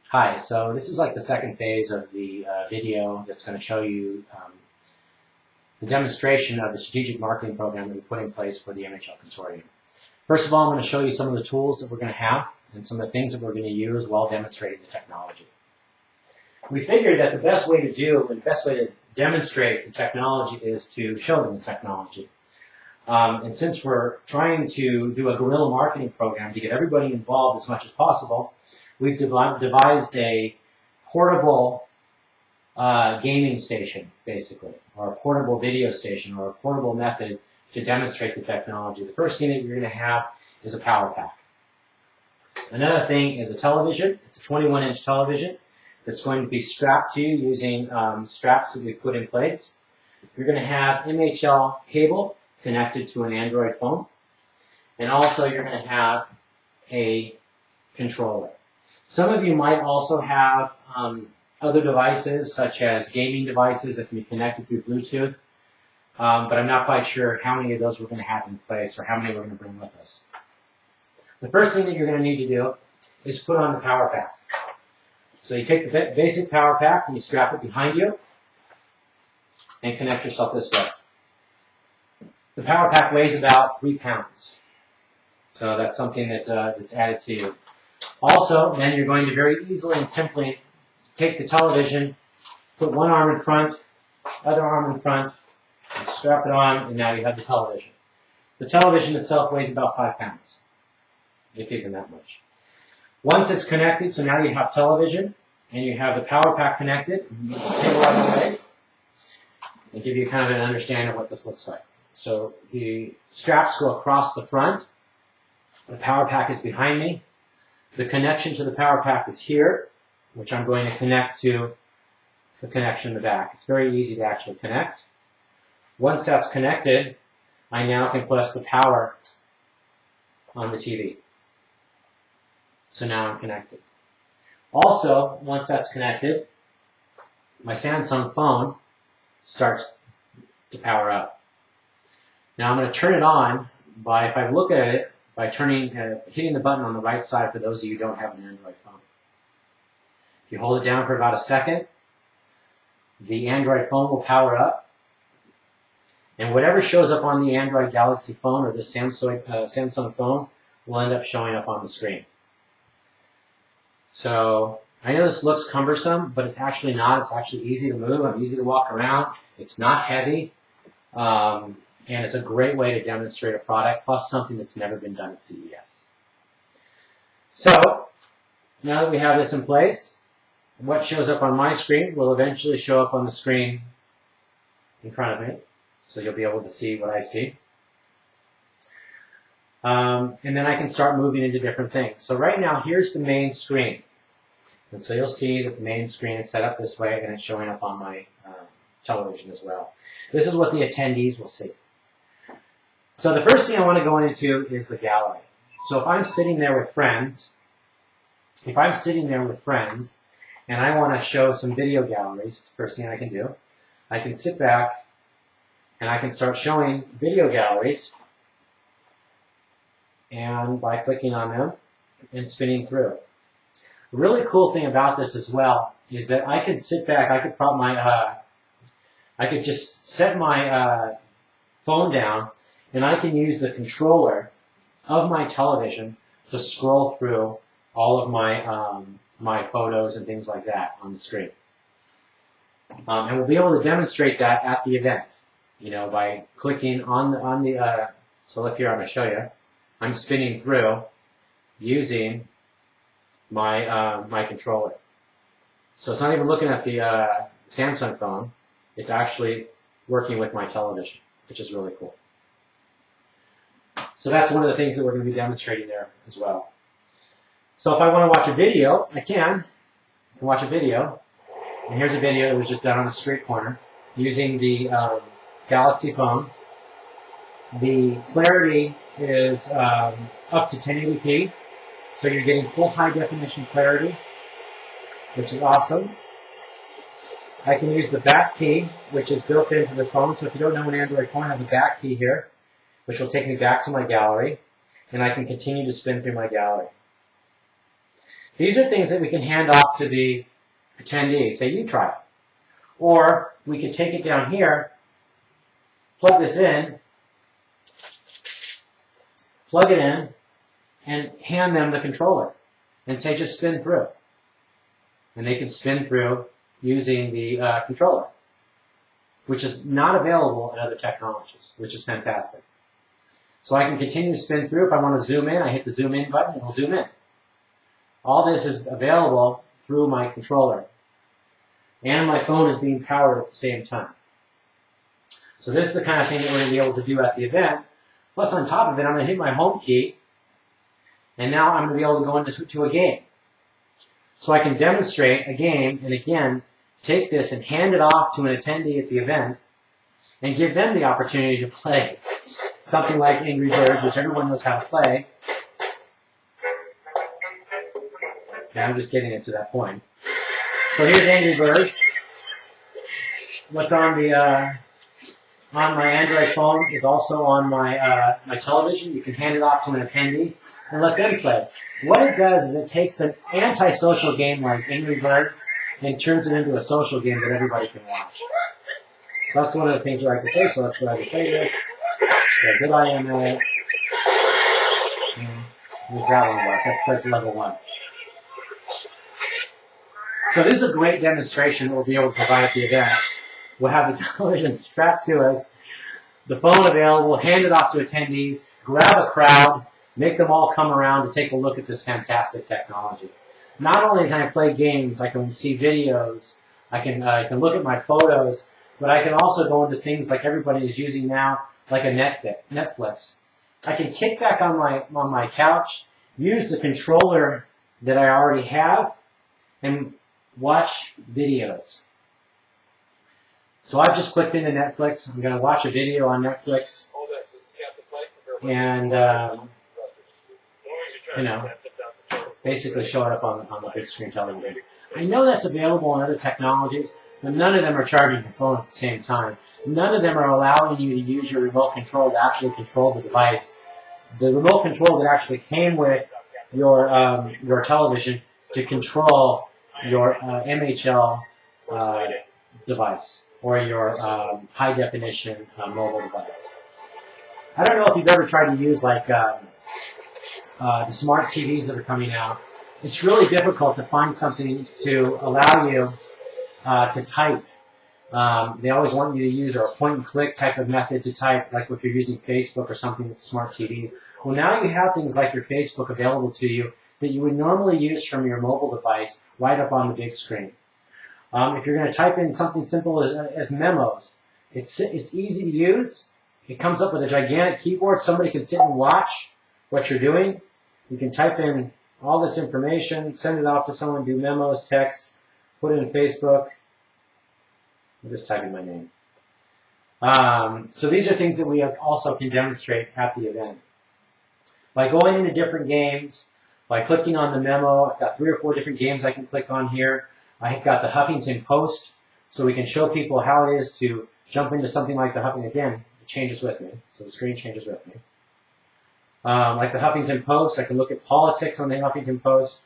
Hi, so this is like the second phase of the video that's going to show you the demonstration of the strategic marketing program that we put in place for the MHL Consortium. First of all, I'm going to show you some of the tools that we're going to have and some of the things that we're going to use while demonstrating the technology. We figured that the best way to do and the best way to demonstrate the technology is to show them the technology. And since we're trying to do a guerrilla marketing program to get everybody involved as much as possible, we've devised a portable gaming station, basically, or a portable video station, or a portable method to demonstrate the technology. The first thing that you're going to have is a power pack. Another thing is a television. It's a 21-inch television that's going to be strapped to you using straps that we put in place. You're going to have MHL cable connected to an Android phone. And also you're going to have a controller. Some of you might also have other devices, such as gaming devices that can be connected through Bluetooth, but I'm not quite sure how many of those we're going to have in place or how many we're going to bring with us. The first thing that you're going to need to do is put on the power pack. So you take the basic power pack and you strap it behind you and connect yourself this way. The power pack weighs about 3 pounds, so that's something that's added to you. Also, then you're going to very easily and simply take the television, put one arm in front, other arm in front, and strap it on, and now you have the television. The television itself weighs about 5 pounds, if even that much. Once it's connected, so now you have television, and you have the power pack connected, let's take it out of the way and give you kind of an understanding of what this looks like. So the straps go across the front, the power pack is behind me, the connection to the power pack is here, which I'm going to connect to the connection in the back. It's very easy to actually connect. Once that's connected, I now can press the power on the TV. So now I'm connected. Also, once that's connected, my Samsung phone starts to power up. Now I'm going to turn it on by, if I look at it, by hitting the button on the right side for those of you who don't have an Android phone. If you hold it down for about a second, the Android phone will power up. And whatever shows up on the Android Galaxy phone or the Samsung phone will end up showing up on the screen. So I know this looks cumbersome, but it's actually not. It's actually easy to move and easy to walk around. It's not heavy. And it's a great way to demonstrate a product, plus something that's never been done at CES. So, now that we have this in place, what shows up on my screen will eventually show up on the screen in front of me. So you'll be able to see what I see. And then I can start moving into different things. So right now, here's the main screen. And so you'll see that the main screen is set up this way, and it's showing up on my television as well. This is what the attendees will see. So the first thing I want to go into is the gallery. So if I'm sitting there with friends, and I want to show some video galleries, it's the first thing I can do. I can sit back and I can start showing video galleries, and by clicking on them and spinning through. The really cool thing about this as well is that I could sit back, I could just set my phone down, and I can use the controller of my television to scroll through all of my my photos and things like that on the screen. And we'll be able to demonstrate that at the event, by clicking on the. So look here, I'm going to show you. I'm spinning through using my my controller. So it's not even looking at the Samsung phone. It's actually working with my television, which is really cool. So that's one of the things that we're going to be demonstrating there as well. So if I want to watch a video, I can watch a video. And here's a video that was just done on the street corner using the Galaxy phone. The clarity is up to 1080p, so you're getting full high definition clarity, which is awesome. I can use the back key, which is built into the phone. So if you don't know, an Android phone has a back key here, which will take me back to my gallery, and I can continue to spin through my gallery. These are things that we can hand off to the attendee. Say, you try it. Or we can take it down here, plug this in, plug it in, and hand them the controller. And say, just spin through. And they can spin through using the controller, which is not available in other technologies, which is fantastic. So I can continue to spin through. If I want to zoom in, I hit the zoom in button, and it'll zoom in. All this is available through my controller. And my phone is being powered at the same time. So this is the kind of thing that we're going to be able to do at the event. Plus, on top of it, I'm going to hit my home key, and now I'm going to be able to go into a game. So I can demonstrate a game, and again, take this and hand it off to an attendee at the event, and give them the opportunity to play something like Angry Birds, which everyone knows how to play. And I'm just getting it to that point. So here's Angry Birds. What's on the on my Android phone is also on my my television. You can hand it off to an attendee and let them play. What it does is it takes an anti-social game like Angry Birds and turns it into a social game that everybody can watch. So that's one of the things we like to say. So let's go ahead and play this. So good I am at it. What's that one work? That's level 1. So this is a great demonstration that we'll be able to provide at the event. We'll have the television strapped to us, the phone available, hand it off to attendees, grab a crowd, make them all come around to take a look at this fantastic technology. Not only can I play games, I can see videos, I can look at my photos, but I can also go into things like everybody is using now, like a Netflix. I can kick back on my couch, use the controller that I already have, and watch videos. So I've just clicked into Netflix. I'm going to watch a video on Netflix, and basically show it up on the big screen television. I know that's available on other technologies, but none of them are charging your phone at the same time. None of them are allowing you to use your remote control to actually control the device. The remote control that actually came with your television to control your MHL device or your high definition mobile device. I don't know if you've ever tried to use like the smart TVs that are coming out. It's really difficult to find something to allow you to type. They always want you to use a point-and-click type of method to type, like if you're using Facebook or something with smart TVs. Well, now you have things like your Facebook available to you that you would normally use from your mobile device right up on the big screen. If you're going to type in something simple as memos, it's easy to use. It comes up with a gigantic keyboard. Somebody can sit and watch what you're doing. You can type in all this information, send it off to someone, do memos, text, put it in Facebook. I'm just typing my name. So these are things that we also can demonstrate at the event. By going into different games, by clicking on the memo, I've got 3 or 4 different games I can click on here. I've got the Huffington Post, so we can show people how it is to jump into something like the Huffington. Again, it changes with me, so the screen changes with me. Like the Huffington Post, I can look at politics on the Huffington Post.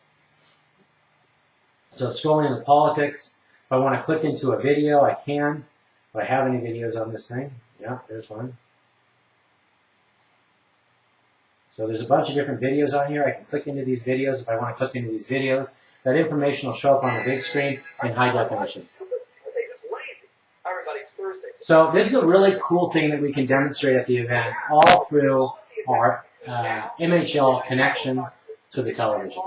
So scrolling into politics, if I want to click into a video, I can. Do I have any videos on this thing? Yeah, there's one. So there's a bunch of different videos on here. I can click into these videos if I want to click into these videos. That information will show up on the big screen in high definition. So this is a really cool thing that we can demonstrate at the event, all through our MHL connection to the television.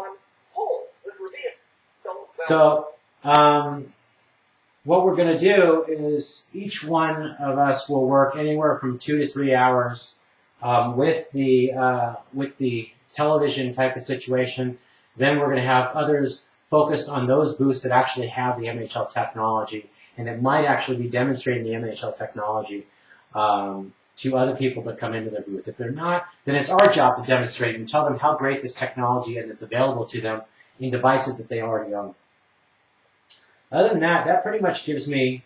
So what we're going to do is each one of us will work anywhere from 2 to 3 hours with the television type of situation. Then we're going to have others focused on those booths that actually have the MHL technology and that might actually be demonstrating the MHL technology to other people that come into their booth. If they're not, then it's our job to demonstrate and tell them how great this technology is that's available to them in devices that they already own. Other than that, that pretty much gives me,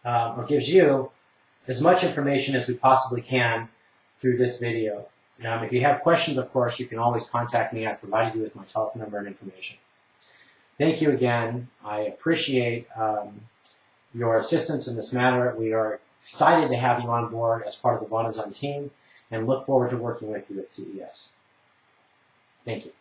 or gives you, as much information as we possibly can through this video. If you have questions, of course, you can always contact me. I've provided you with my telephone number and information. Thank you again. I appreciate your assistance in this matter. We are excited to have you on board as part of the Vonazon team and look forward to working with you at CES. Thank you.